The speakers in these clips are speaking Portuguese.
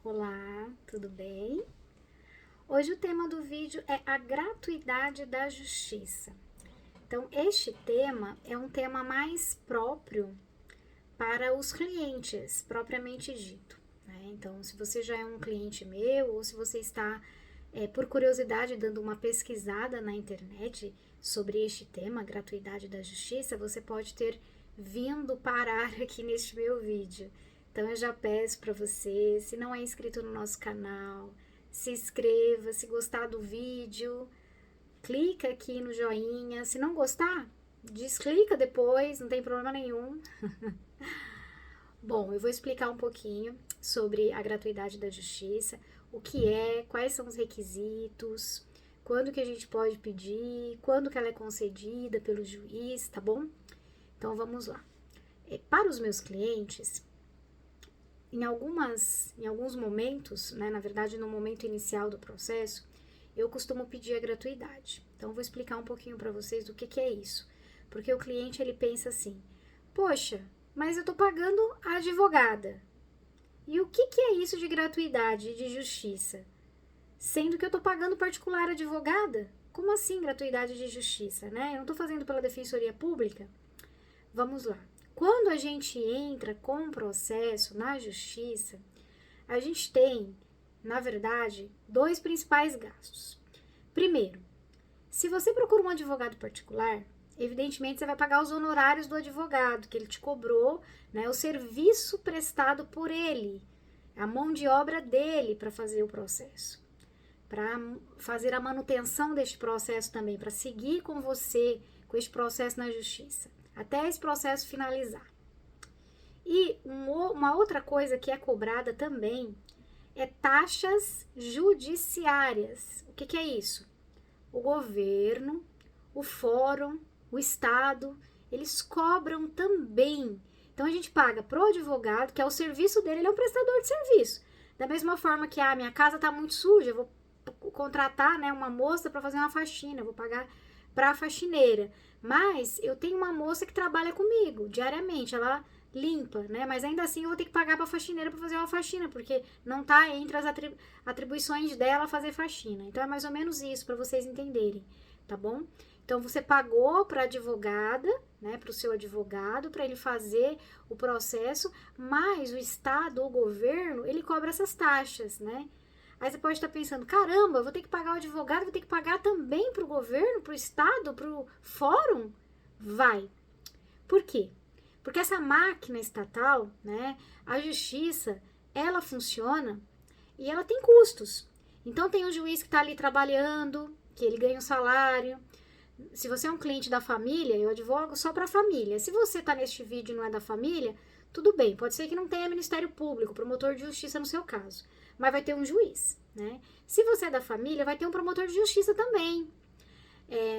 Olá, tudo bem? Hoje o tema do vídeo é a gratuidade da justiça. Então, este tema é um tema mais próprio para os clientes, propriamente dito, né? Então, se você já é um cliente meu ou se você está, por curiosidade, dando uma pesquisada na internet sobre este tema, gratuidade da justiça, você pode ter vindo parar aqui neste meu vídeo. Então eu já peço para você, se não é inscrito no nosso canal, se inscreva, se gostar do vídeo, clica aqui no joinha, se não gostar, desclica depois, não tem problema nenhum. Bom, eu vou explicar um pouquinho sobre a gratuidade da justiça, o que é, quais são os requisitos, quando que a gente pode pedir, quando que ela é concedida pelo juiz, tá bom? Então vamos lá. Para os meus clientes, em alguns momentos, né, na verdade no momento inicial do processo, eu costumo pedir a gratuidade. Então eu vou explicar um pouquinho para vocês do que é isso. Porque o cliente ele pensa assim: "Poxa, mas eu tô pagando a advogada. E o que é isso de gratuidade e de justiça? Sendo que eu tô pagando particular advogada? Como assim gratuidade de justiça, né? Eu não tô fazendo pela Defensoria Pública?" Vamos lá. Quando a gente entra com um processo na justiça, a gente tem, na verdade, dois principais gastos. Primeiro, se você procura um advogado particular, evidentemente você vai pagar os honorários do advogado, que ele te cobrou, né, o serviço prestado por ele, a mão de obra dele para fazer o processo, para fazer a manutenção deste processo também, para seguir com você com este processo na justiça, até esse processo finalizar. E uma outra coisa que é cobrada também é taxas judiciárias. O que é isso? O governo, o fórum, o Estado, eles cobram também. Então a gente paga pro advogado, que é o serviço dele, ele é um prestador de serviço. Da mesma forma que minha casa está muito suja, eu vou contratar, né, uma moça para fazer uma faxina, eu vou pagar para a faxineira. Mas eu tenho uma moça que trabalha comigo diariamente, ela limpa, né? Mas ainda assim eu vou ter que pagar para a faxineira para fazer uma faxina, porque não tá entre as atribuições dela fazer faxina. Então é mais ou menos isso para vocês entenderem, tá bom? Então você pagou para a advogada, né, para o seu advogado, para ele fazer o processo, mas o Estado, o governo, ele cobra essas taxas, né? Aí você pode estar pensando: caramba, eu vou ter que pagar o advogado, vou ter que pagar também para o governo, para o Estado, para o fórum? Vai. Por quê? Porque essa máquina estatal, né, a justiça, ela funciona e ela tem custos. Então tem um juiz que está ali trabalhando, que ele ganha um salário. Se você é um cliente da família, eu advogo só para a família. Se você está neste vídeo e não é da família, tudo bem, pode ser que não tenha Ministério Público, promotor de justiça no seu caso, mas vai ter um juiz, né? Se você é da família, vai ter um promotor de justiça também.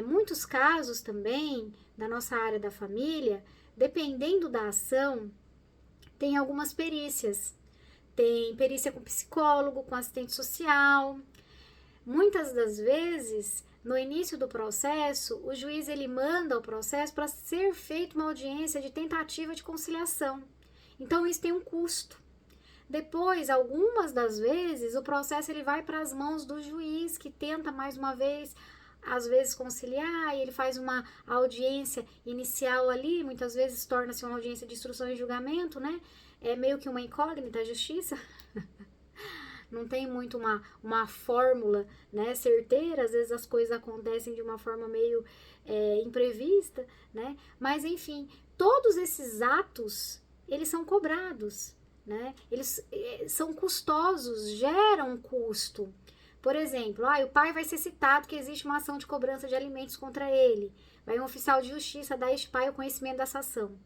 Muitos casos também, da nossa área da família, dependendo da ação, tem algumas perícias. Tem perícia com psicólogo, com assistente social. Muitas das vezes, no início do processo, o juiz ele manda o processo para ser feita uma audiência de tentativa de conciliação. Então isso tem um custo. Depois, algumas das vezes, o processo ele vai para as mãos do juiz, que tenta mais uma vez, às vezes conciliar, e ele faz uma audiência inicial ali, muitas vezes torna-se uma audiência de instrução e julgamento, né? É meio que uma incógnita a justiça. Não tem muito uma fórmula, né, certeira, às vezes as coisas acontecem de uma forma meio imprevista, né? Mas enfim, todos esses atos, eles são cobrados, né? Eles são custosos, geram custo. Por exemplo, o pai vai ser citado que existe uma ação de cobrança de alimentos contra ele. Vai um oficial de justiça dar a este pai o conhecimento dessa ação.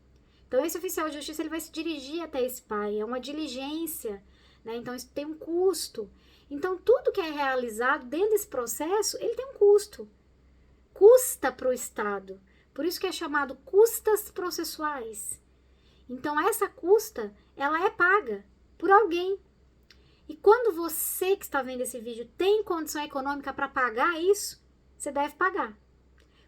Então, esse oficial de justiça ele vai se dirigir até esse pai, é uma diligência, né? Então, isso tem um custo. Então, tudo que é realizado dentro desse processo, ele tem um custo. Custa para o Estado. Por isso que é chamado custas processuais. Então, essa custa, ela é paga por alguém. E quando você que está vendo esse vídeo tem condição econômica para pagar isso, você deve pagar.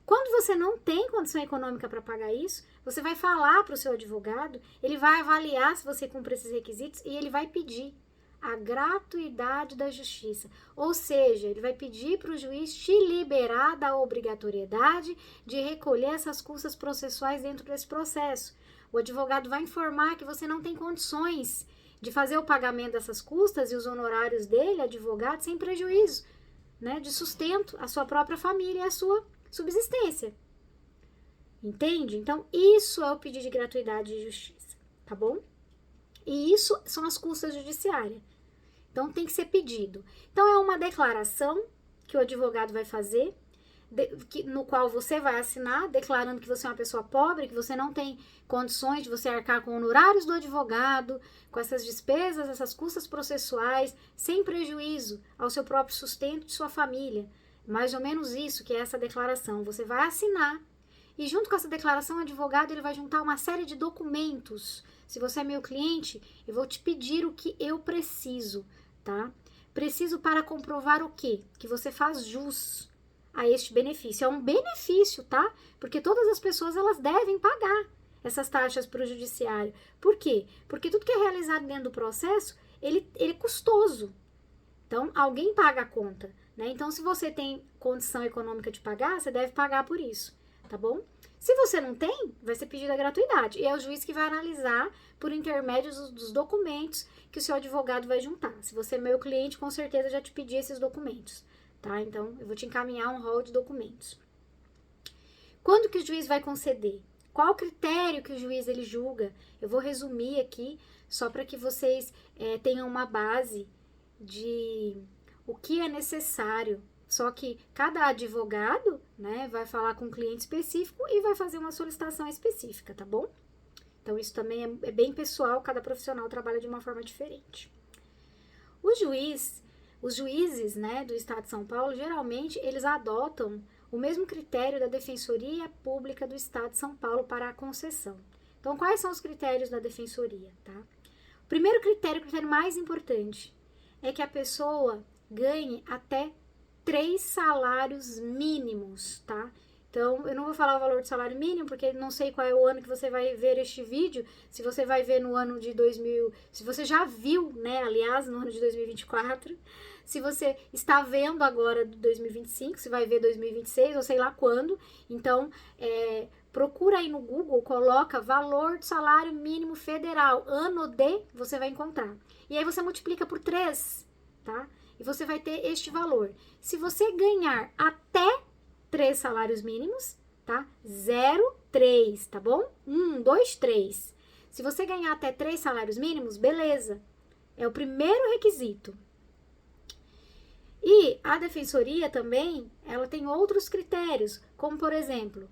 Quando você não tem condição econômica para pagar isso, você vai falar para o seu advogado, ele vai avaliar se você cumpre esses requisitos e ele vai pedir a gratuidade da justiça. Ou seja, ele vai pedir para o juiz te liberar da obrigatoriedade de recolher essas custas processuais dentro desse processo. O advogado vai informar que você não tem condições de fazer o pagamento dessas custas e os honorários dele, advogado, sem prejuízo, né, de sustento à sua própria família e à sua subsistência. Entende? Então, isso é o pedido de gratuidade de justiça, tá bom? E isso são as custas judiciárias. Então, tem que ser pedido. Então, é uma declaração que o advogado vai fazer, no qual você vai assinar, declarando que você é uma pessoa pobre, que você não tem condições de você arcar com honorários do advogado, com essas despesas, essas custas processuais, sem prejuízo ao seu próprio sustento de sua família. Mais ou menos isso que é essa declaração. Você vai assinar e junto com essa declaração, o advogado ele vai juntar uma série de documentos. Se você é meu cliente, eu vou te pedir o que eu preciso, tá? Preciso para comprovar o quê? Que você faz jus a este benefício. É um benefício, tá? Porque todas as pessoas, elas devem pagar essas taxas para o judiciário. Por quê? Porque tudo que é realizado dentro do processo, ele é custoso. Então, alguém paga a conta, né? Então, se você tem condição econômica de pagar, você deve pagar por isso, tá bom? Se você não tem, vai ser pedida a gratuidade. E é o juiz que vai analisar por intermédio dos documentos que o seu advogado vai juntar. Se você é meu cliente, com certeza já te pedi esses documentos, tá? Então, eu vou te encaminhar um rol de documentos. Quando que o juiz vai conceder? Qual o critério que o juiz ele julga? Eu vou resumir aqui, só para que vocês tenham uma base de o que é necessário. Só que cada advogado, né, vai falar com um cliente específico e vai fazer uma solicitação específica, tá bom? Então, isso também é bem pessoal, cada profissional trabalha de uma forma diferente. Os juízes, né, do Estado de São Paulo, geralmente, eles adotam o mesmo critério da Defensoria Pública do Estado de São Paulo para a concessão. Então, quais são os critérios da Defensoria, tá? O primeiro critério, o critério mais importante, é que a pessoa ganhe até 3 salários mínimos, tá? Então, eu não vou falar o valor do salário mínimo, porque não sei qual é o ano que você vai ver este vídeo, se você vai ver no ano de 2000, se você já viu, né, aliás, no ano de 2024, se você está vendo agora 2025, se vai ver 2026, ou sei lá quando, então, procura aí no Google, coloca valor do salário mínimo federal, ano de, você vai encontrar. E aí você multiplica por 3, tá? E você vai ter este valor. Se você ganhar até 3 salários mínimos, tá? 0,3, tá bom? 1, 2, 3. Se você ganhar até 3 salários mínimos, beleza. É o primeiro requisito. E a defensoria também, ela tem outros critérios, como por exemplo,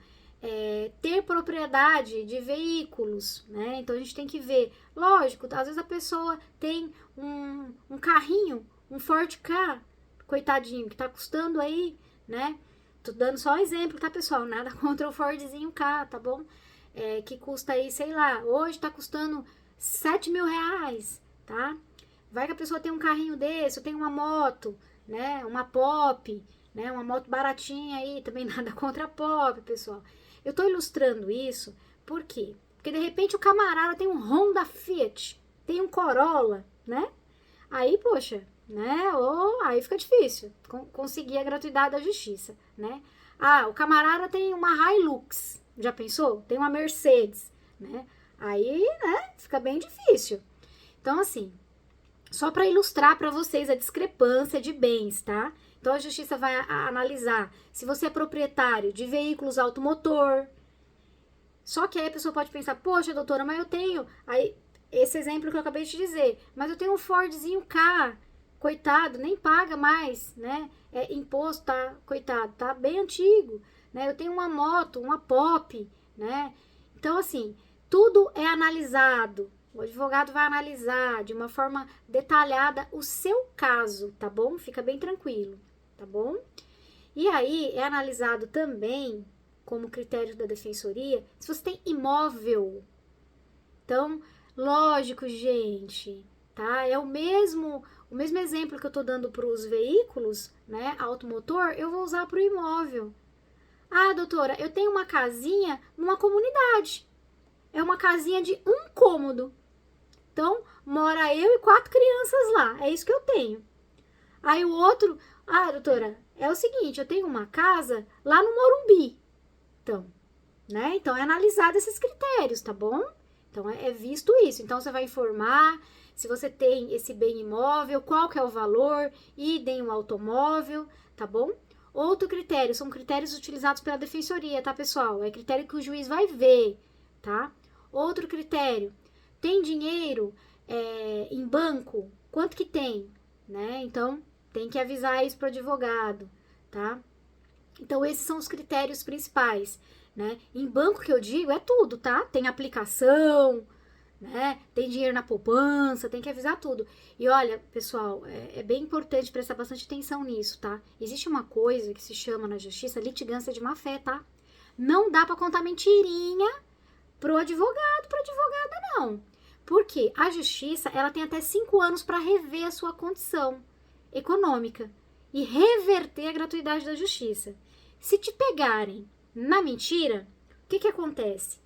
ter propriedade de veículos, né? Então a gente tem que ver, lógico, às vezes a pessoa tem um carrinho, um Ford Ka, coitadinho, que tá custando aí, né? Tô dando só um exemplo, tá, pessoal? Nada contra o Fordzinho Ka, tá bom? Que custa aí, sei lá, hoje tá custando 7 mil reais, tá? Vai que a pessoa tem um carrinho desse, ou tem uma moto, né? Uma Pop, né? Uma moto baratinha aí, também nada contra a Pop, pessoal. Eu tô ilustrando isso, por quê? Porque de repente o camarada tem um Honda Fiat, tem um Corolla, né? Aí, poxa, né? Aí fica difícil conseguir a gratuidade da justiça, né? Ah, o camarada tem uma Hilux, já pensou? Tem uma Mercedes, né? Aí, né? Fica bem difícil. Então, assim, só para ilustrar para vocês a discrepância de bens, tá? Então, a justiça vai analisar se você é proprietário de veículos automotor. Só que aí a pessoa pode pensar, poxa, doutora, mas eu tenho... Aí, esse exemplo que eu acabei de te dizer, mas eu tenho um Fordzinho Ka, coitado, nem paga mais, né? Imposto, tá? Coitado, tá bem antigo, né? Eu tenho uma moto, uma Pop, né? Então, assim, tudo é analisado. O advogado vai analisar de uma forma detalhada o seu caso, tá bom? Fica bem tranquilo, tá bom? E aí, é analisado também, como critério da defensoria, se você tem imóvel. Então, lógico, gente, tá? É o mesmo exemplo que eu tô dando para os veículos, né, automotor, eu vou usar para o imóvel. Ah, doutora, eu tenho uma casinha numa comunidade. É uma casinha de 1 cômodo. Então, mora eu e 4 crianças lá, é isso que eu tenho. Aí o outro, doutora, é o seguinte, eu tenho uma casa lá no Morumbi. Então, né? Então, é analisado esses critérios, tá bom? Então, é visto isso. Então, você vai informar se você tem esse bem imóvel, qual que é o valor, idem o automóvel, tá bom? Outro critério, são critérios utilizados pela defensoria, tá, pessoal? É critério que o juiz vai ver, tá? Outro critério, tem dinheiro em banco? Quanto que tem? Né? Então, tem que avisar isso pro advogado, tá? Então, esses são os critérios principais, né? Em banco que eu digo é tudo, tá? Tem aplicação, né? Tem dinheiro na poupança, tem que avisar tudo. E olha, pessoal, é bem importante prestar bastante atenção nisso, tá? Existe uma coisa que se chama na justiça litigância de má fé, tá? Não dá pra contar mentirinha pro advogado, pra advogada, não. Por quê? A justiça, ela tem até 5 anos para rever a sua condição econômica e reverter a gratuidade da justiça. Se te pegarem na mentira, o que acontece?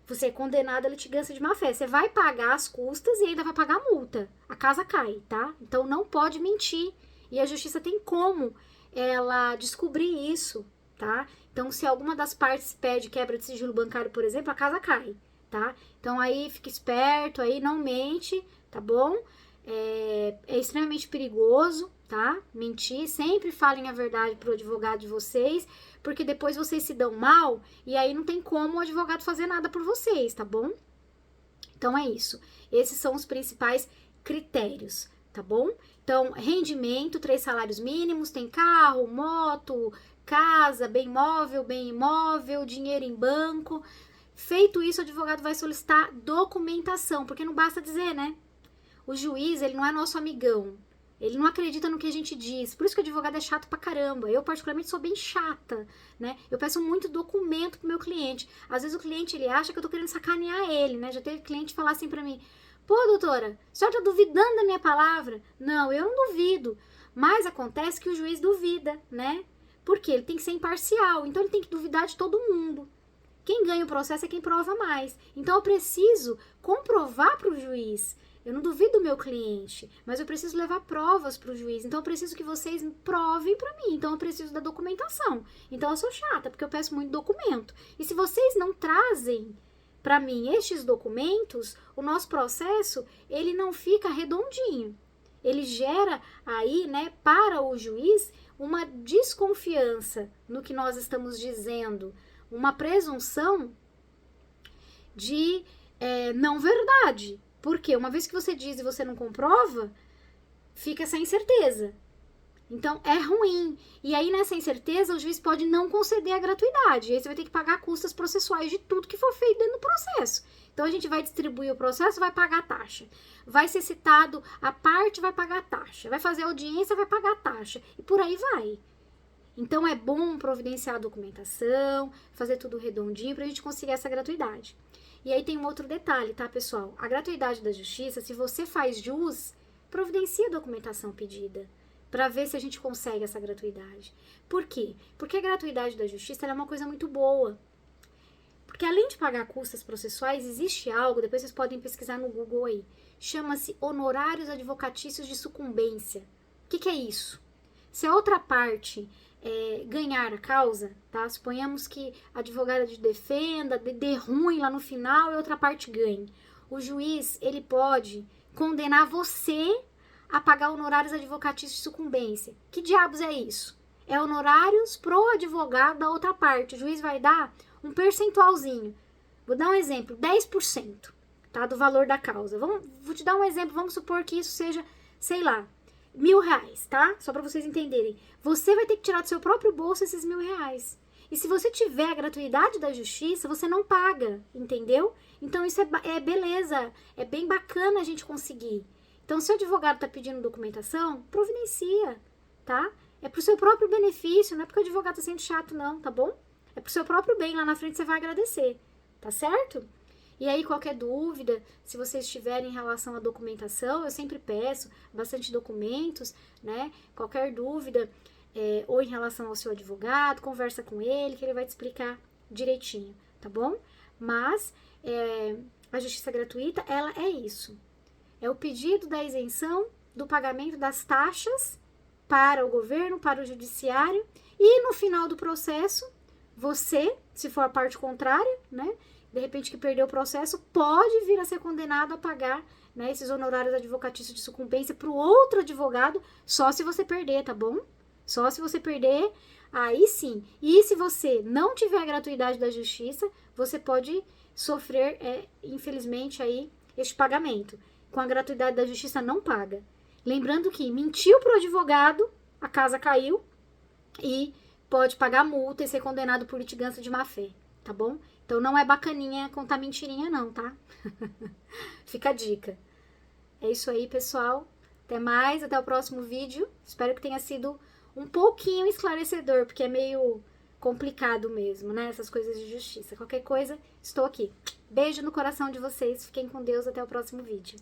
Você é condenado à litigância de má fé. Você vai pagar as custas e ainda vai pagar a multa. A casa cai, tá? Então não pode mentir. E a justiça tem como ela descobrir isso, tá? Então, se alguma das partes pede quebra de sigilo bancário, por exemplo, a casa cai, tá? Então aí fica esperto, aí não mente, tá bom? É extremamente perigoso, tá? Mentir, sempre falem a verdade pro advogado de vocês, porque depois vocês se dão mal e aí não tem como o advogado fazer nada por vocês, tá bom? Então é isso. Esses são os principais critérios, tá bom? Então, rendimento, 3 salários mínimos, tem carro, moto, casa, bem móvel, bem imóvel, dinheiro em banco. Feito isso, o advogado vai solicitar documentação, porque não basta dizer, né? O juiz, ele não é nosso amigão. Ele não acredita no que a gente diz. Por isso que o advogado é chato pra caramba. Eu, particularmente, sou bem chata, né? Eu peço muito documento pro meu cliente. Às vezes o cliente, ele acha que eu tô querendo sacanear ele, né? Já teve cliente falar assim pra mim: pô, doutora, a senhora tá duvidando da minha palavra? Não, eu não duvido. Mas acontece que o juiz duvida, né? Porque ele tem que ser imparcial. Então, ele tem que duvidar de todo mundo. Quem ganha o processo é quem prova mais. Então, eu preciso comprovar pro juiz. Eu não duvido do meu cliente, mas eu preciso levar provas para o juiz. Então, eu preciso que vocês provem para mim. Então, eu preciso da documentação. Então, eu sou chata, porque eu peço muito documento. E se vocês não trazem para mim estes documentos, o nosso processo, ele não fica redondinho. Ele gera aí, né, para o juiz, uma desconfiança no que nós estamos dizendo. Uma presunção de não verdade. Porque uma vez que você diz e você não comprova, fica essa incerteza. Então, é ruim. E aí, nessa incerteza, o juiz pode não conceder a gratuidade. E aí você vai ter que pagar custas processuais de tudo que for feito dentro do processo. Então, a gente vai distribuir o processo, vai pagar a taxa. Vai ser citado a parte, vai pagar a taxa. Vai fazer audiência, vai pagar a taxa. E por aí vai. Então, é bom providenciar a documentação, fazer tudo redondinho para a gente conseguir essa gratuidade. E aí tem um outro detalhe, tá, pessoal? A gratuidade da justiça, se você faz jus, providencia a documentação pedida para ver se a gente consegue essa gratuidade. Por quê? Porque a gratuidade da justiça é uma coisa muito boa. Porque além de pagar custas processuais, existe algo, depois vocês podem pesquisar no Google aí, chama-se honorários advocatícios de sucumbência. O que é isso? Se a outra parte ganhar a causa, tá? Suponhamos que a advogada de defenda, dê ruim lá no final e a outra parte ganhe. O juiz, ele pode condenar você a pagar honorários advocatícios de sucumbência. Que diabos é isso? É honorários pro advogado da outra parte. O juiz vai dar um percentualzinho. Vou dar um exemplo, 10%, tá? Do valor da causa. Vou te dar um exemplo, vamos supor que isso seja, sei lá, R$1.000, tá? Só para vocês entenderem. Você vai ter que tirar do seu próprio bolso esses R$1.000. E se você tiver a gratuidade da justiça, você não paga, entendeu? Então isso é beleza, é bem bacana a gente conseguir. Então, se o advogado tá pedindo documentação, providencia, tá? É pro seu próprio benefício, não é porque o advogado tá sendo chato, não, tá bom? É pro seu próprio bem, lá na frente você vai agradecer, tá certo? E aí, qualquer dúvida, se vocês tiverem em relação à documentação, eu sempre peço bastante documentos, né? Qualquer dúvida, ou em relação ao seu advogado, conversa com ele, que ele vai te explicar direitinho, tá bom? Mas, a justiça gratuita, ela é isso. É o pedido da isenção do pagamento das taxas para o governo, para o judiciário, e no final do processo, você, se for a parte contrária, né, de repente que perdeu o processo, pode vir a ser condenado a pagar, né, esses honorários advocatícios de sucumbência para o outro advogado, só se você perder, tá bom? Só se você perder, aí sim. E se você não tiver a gratuidade da justiça, você pode sofrer, infelizmente, aí, este pagamento. Com a gratuidade da justiça não paga. Lembrando que mentiu pro advogado, a casa caiu e pode pagar multa e ser condenado por litigância de má fé, tá bom? Então não é bacaninha contar mentirinha não, tá? Fica a dica. É isso aí, pessoal. Até mais, até o próximo vídeo. Espero que tenha sido um pouquinho esclarecedor, porque é meio complicado mesmo, né? Essas coisas de justiça. Qualquer coisa, estou aqui. Beijo no coração de vocês. Fiquem com Deus. Até o próximo vídeo.